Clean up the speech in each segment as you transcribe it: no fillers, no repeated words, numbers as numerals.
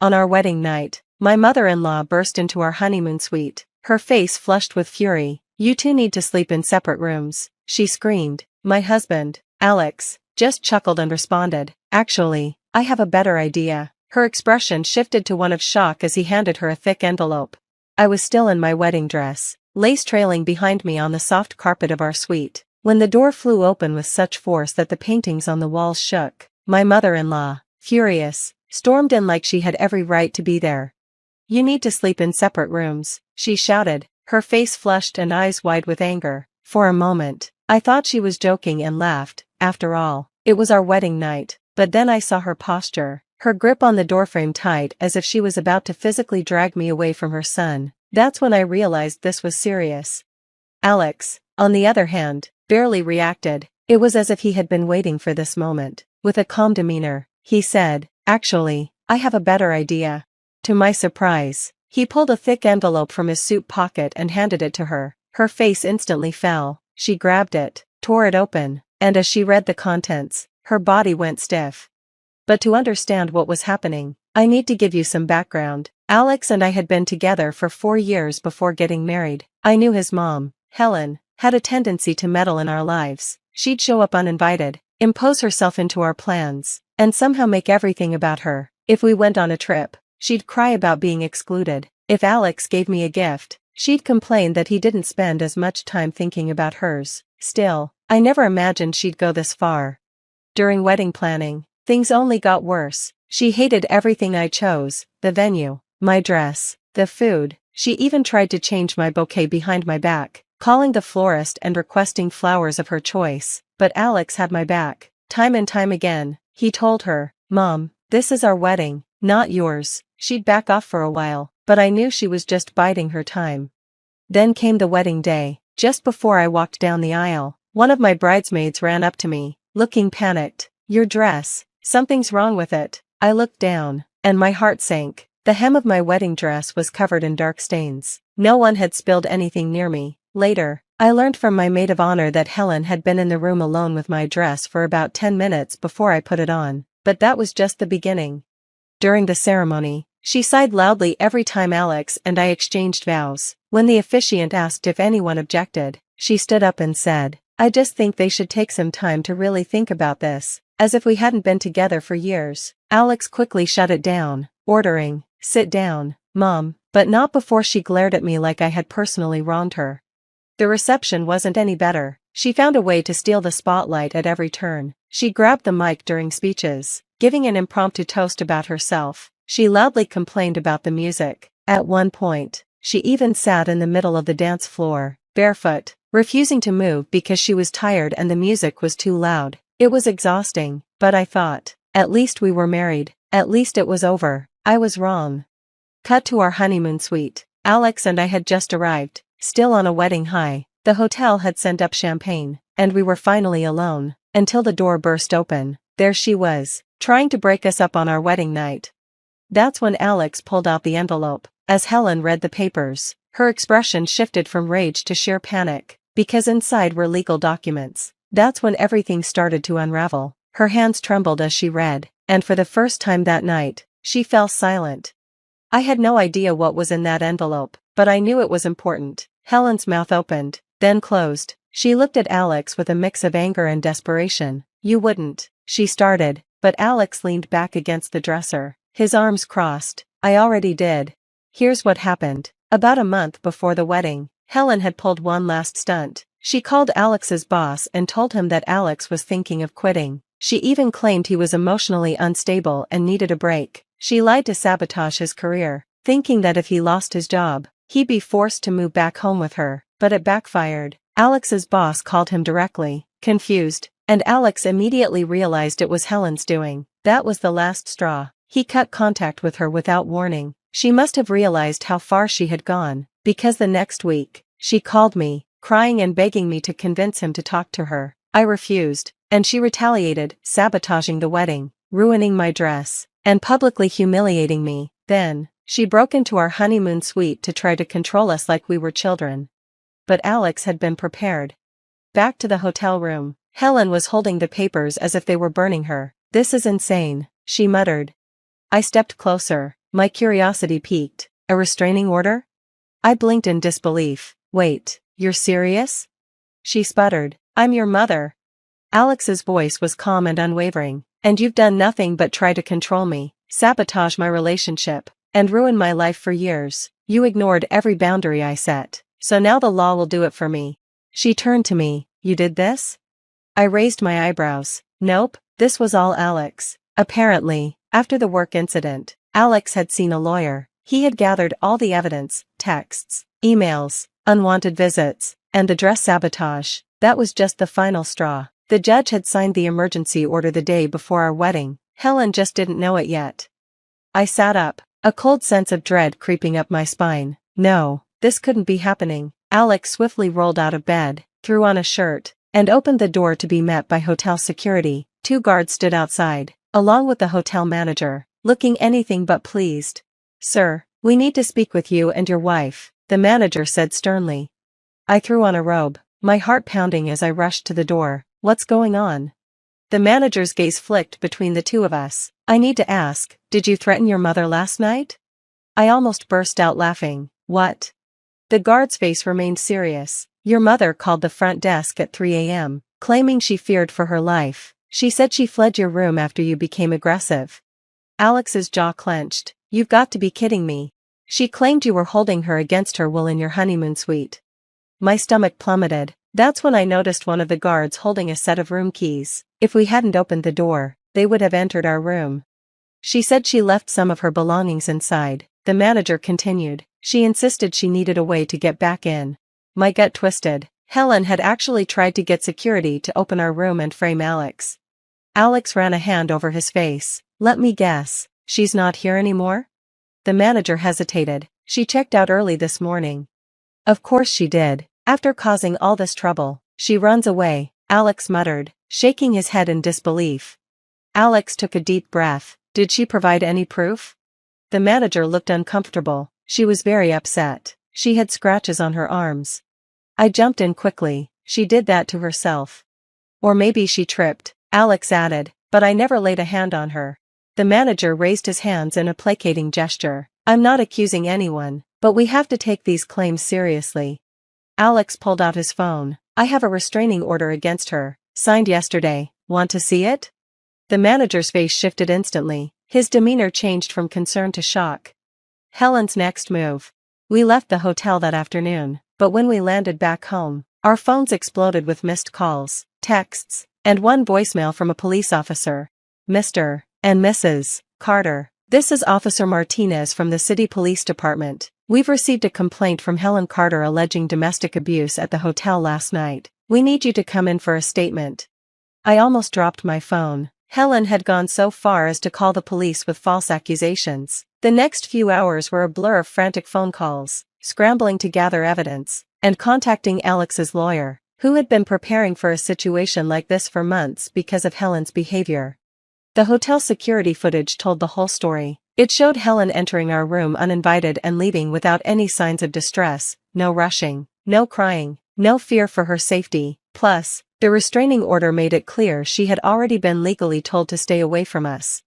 On our wedding night, my mother-in-law burst into our honeymoon suite, her face flushed with fury. "You two need to sleep in separate rooms," she screamed. My husband, Alex, just chuckled and responded, "Actually, I have a better idea." Her expression shifted to one of shock as he handed her a thick envelope. I was still in my wedding dress, lace trailing behind me on the soft carpet of our suite, when the door flew open with such force that the paintings on the walls shook. My mother-in-law, furious, stormed in like she had every right to be there. "You need to sleep in separate rooms," she shouted, her face flushed and eyes wide with anger. For a moment, I thought she was joking and laughed. After all, it was our wedding night, but then I saw her posture, her grip on the doorframe tight as if she was about to physically drag me away from her son. That's when I realized this was serious. Alex, on the other hand, barely reacted. It was as if he had been waiting for this moment. With a calm demeanor, he said, "Actually, I have a better idea." To my surprise, he pulled a thick envelope from his suit pocket and handed it to her. Her face instantly fell. She grabbed it, tore it open, and as she read the contents, her body went stiff. But to understand what was happening, I need to give you some background. Alex and I had been together for 4 years before getting married. I knew his mom, Helen, had a tendency to meddle in our lives. She'd show up uninvited, impose herself into our plans, and somehow make everything about her. If we went on a trip, she'd cry about being excluded. If Alex gave me a gift, she'd complain that he didn't spend as much time thinking about hers. Still, I never imagined she'd go this far. During wedding planning, things only got worse. She hated everything I chose, the venue, my dress, the food. She even tried to change my bouquet behind my back, calling the florist and requesting flowers of her choice. But Alex had my back. Time and time again, he told her, "Mom, this is our wedding, not yours." She'd back off for a while, but I knew she was just biding her time. Then came the wedding day. Just before I walked down the aisle, one of my bridesmaids ran up to me, looking panicked. "Your dress, something's wrong with it." I looked down, and my heart sank. The hem of my wedding dress was covered in dark stains. No one had spilled anything near me. Later, I learned from my maid of honor that Helen had been in the room alone with my dress for about 10 minutes before I put it on. But that was just the beginning. During the ceremony, she sighed loudly every time Alex and I exchanged vows. When the officiant asked if anyone objected, she stood up and said, "I just think they should take some time to really think about this," as if we hadn't been together for years. Alex quickly shut it down, ordering, "Sit down, Mom," but not before she glared at me like I had personally wronged her. The reception wasn't any better. She found a way to steal the spotlight at every turn. She grabbed the mic during speeches, giving an impromptu toast about herself. She loudly complained about the music. At one point, she even sat in the middle of the dance floor, barefoot, refusing to move because she was tired and the music was too loud. It was exhausting, but I thought, at least we were married, at least it was over. I was wrong. Cut to our honeymoon suite. Alex and I had just arrived, still on a wedding high. The hotel had sent up champagne, and we were finally alone, until the door burst open. There she was, trying to break us up on our wedding night. That's when Alex pulled out the envelope. As Helen read the papers, her expression shifted from rage to sheer panic, because inside were legal documents. That's when everything started to unravel. Her hands trembled as she read, and for the first time that night, she fell silent. I had no idea what was in that envelope, but I knew it was important. Helen's mouth opened, then closed. She looked at Alex with a mix of anger and desperation. "You wouldn't," she started, but Alex leaned back against the dresser, his arms crossed. "I already did." Here's what happened. About a month before the wedding, Helen had pulled one last stunt. She called Alex's boss and told him that Alex was thinking of quitting. She even claimed he was emotionally unstable and needed a break. She lied to sabotage his career, thinking that if he lost his job, he'd be forced to move back home with her. But it backfired. Alex's boss called him directly, confused, and Alex immediately realized it was Helen's doing. That was the last straw. He cut contact with her without warning. She must have realized how far she had gone, because the next week, she called me, crying and begging me to convince him to talk to her. I refused, and she retaliated, sabotaging the wedding, ruining my dress, and publicly humiliating me. Then, she broke into our honeymoon suite to try to control us like we were children. But Alex had been prepared. Back to the hotel room, Helen was holding the papers as if they were burning her. "This is insane," she muttered. I stepped closer, My curiosity piqued. A restraining order? I blinked in disbelief. Wait, you're serious? She sputtered. I'm your mother. Alex's voice was calm and unwavering. And you've done nothing but try to control me, sabotage my relationship, and ruin my life for years. You ignored every boundary I set, so now the law will do it for me. She turned to me. You did this? I raised my eyebrows. Nope, this was all Alex. Apparently, after the work incident, Alex had seen a lawyer. He had gathered all the evidence, texts, emails, unwanted visits, and address sabotage. That was just the final straw. The judge had signed the emergency order the day before our wedding. Helen just didn't know it yet. I sat up, a cold sense of dread creeping up my spine. No, this couldn't be happening. Alex swiftly rolled out of bed, threw on a shirt, and opened the door to be met by hotel security. 2 guards stood outside, along with the hotel manager, looking anything but pleased. Sir, we need to speak with you and your wife, the manager said sternly. I threw on a robe, my heart pounding as I rushed to the door. What's going on? The manager's gaze flicked between the two of us. I need to ask, did you threaten your mother last night? I almost burst out laughing. What? The guard's face remained serious. Your mother called the front desk at 3 a.m., claiming she feared for her life. She said she fled your room after you became aggressive. Alex's jaw clenched. You've got to be kidding me. She claimed you were holding her against her will in your honeymoon suite. My stomach plummeted. That's when I noticed one of the guards holding a set of room keys. If we hadn't opened the door, they would have entered our room. She said she left some of her belongings inside. The manager continued. She insisted she needed a way to get back in. My gut twisted. Helen had actually tried to get security to open our room and frame Alex. Alex ran a hand over his face. Let me guess, she's not here anymore? The manager hesitated. She checked out early this morning. Of course she did. After causing all this trouble, she runs away, Alex muttered, shaking his head in disbelief. Alex took a deep breath. Did she provide any proof? The manager looked uncomfortable. She was very upset. She had scratches on her arms. I jumped in quickly. She did that to herself. Or maybe she tripped, Alex added, but I never laid a hand on her. The manager raised his hands in a placating gesture. I'm not accusing anyone, but we have to take these claims seriously. Alex pulled out his phone. I have a restraining order against her, signed yesterday. Want to see it? The manager's face shifted instantly. His demeanor changed from concern to shock. Helen's next move. We left the hotel that afternoon, but when we landed back home, our phones exploded with missed calls, texts, and one voicemail from a police officer. Mr. and Mrs. Carter, this is Officer Martinez from the City Police Department. We've received a complaint from Helen Carter alleging domestic abuse at the hotel last night. We need you to come in for a statement. I almost dropped my phone. Helen had gone so far as to call the police with false accusations. The next few hours were a blur of frantic phone calls, scrambling to gather evidence, and contacting Alex's lawyer, who had been preparing for a situation like this for months because of Helen's behavior. The hotel security footage told the whole story. It showed Helen entering our room uninvited and leaving without any signs of distress, no rushing, no crying, no fear for her safety. Plus, the restraining order made it clear she had already been legally told to stay away from us.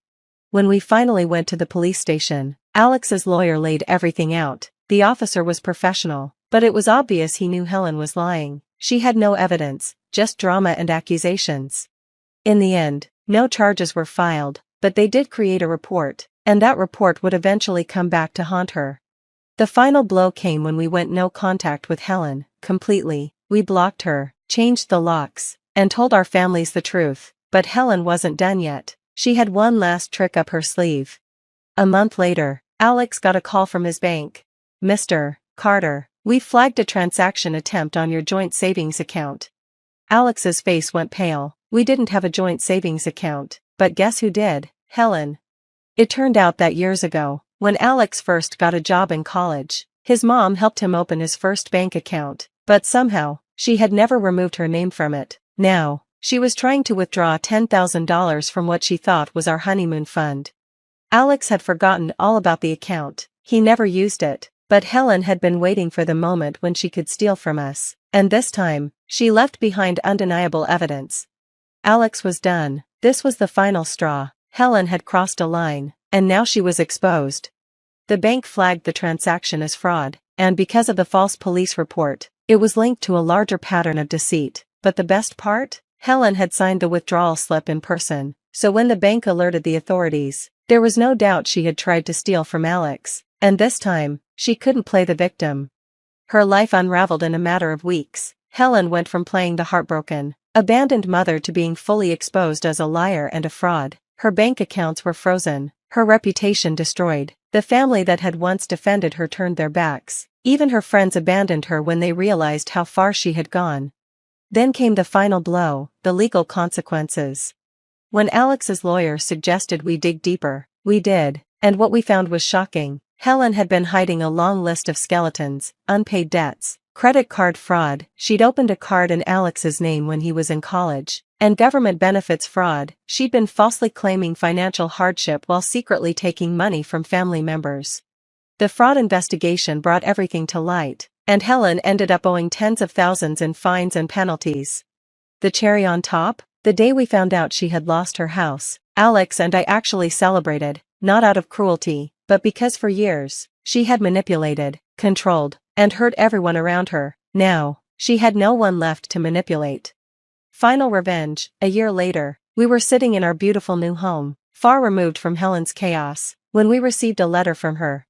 When we finally went to the police station, Alex's lawyer laid everything out. The officer was professional, but it was obvious he knew Helen was lying. She had no evidence, just drama and accusations. In the end, no charges were filed, but they did create a report, and that report would eventually come back to haunt her. The final blow came when we went no contact with Helen, completely. We blocked her, changed the locks, and told our families the truth, but Helen wasn't done yet. She had one last trick up her sleeve. A month later, Alex got a call from his bank. Mr. Carter, we flagged a transaction attempt on your joint savings account. Alex's face went pale. We didn't have a joint savings account, but guess who did? Helen. It turned out that years ago, when Alex first got a job in college, his mom helped him open his first bank account, but somehow, she had never removed her name from it. Now, she was trying to withdraw $10,000 from what she thought was our honeymoon fund. Alex had forgotten all about the account. He never used it, but Helen had been waiting for the moment when she could steal from us, and this time, she left behind undeniable evidence. Alex was done. This was the final straw. Helen had crossed a line, and now she was exposed. The bank flagged the transaction as fraud, and because of the false police report, it was linked to a larger pattern of deceit. But the best part? Helen had signed the withdrawal slip in person, so when the bank alerted the authorities, there was no doubt she had tried to steal from Alex, and this time, she couldn't play the victim. Her life unraveled in a matter of weeks. Helen went from playing the heartbroken, abandoned mother to being fully exposed as a liar and a fraud. Her bank accounts were frozen, her reputation destroyed. The family that had once defended her turned their backs. Even her friends abandoned her when they realized how far she had gone. Then came the final blow, the legal consequences. When Alex's lawyer suggested we dig deeper, we did, and what we found was shocking. Helen had been hiding a long list of skeletons, unpaid debts, credit card fraud, she'd opened a card in Alex's name when he was in college, and government benefits fraud. She'd been falsely claiming financial hardship while secretly taking money from family members. The fraud investigation brought everything to light, and Helen ended up owing tens of thousands in fines and penalties. The cherry on top? The day we found out she had lost her house, Alex and I actually celebrated, not out of cruelty, but because for years, she had manipulated, controlled, and hurt everyone around her. Now, she had no one left to manipulate. Final revenge. A year later, we were sitting in our beautiful new home, far removed from Helen's chaos, when we received a letter from her.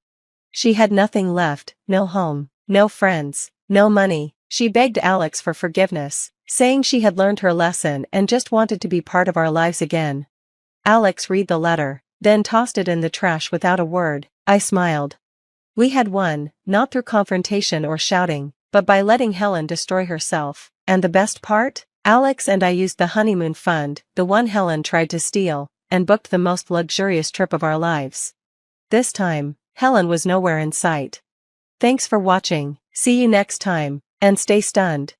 She had nothing left, no home, no friends, no money. She begged Alex for forgiveness, saying she had learned her lesson and just wanted to be part of our lives again. Alex read the letter, then tossed it in the trash without a word. I smiled. We had won, not through confrontation or shouting, but by letting Helen destroy herself. And the best part? Alex and I used the honeymoon fund, the one Helen tried to steal, and booked the most luxurious trip of our lives. This time, Helen was nowhere in sight. Thanks for watching, see you next time, and stay stunned.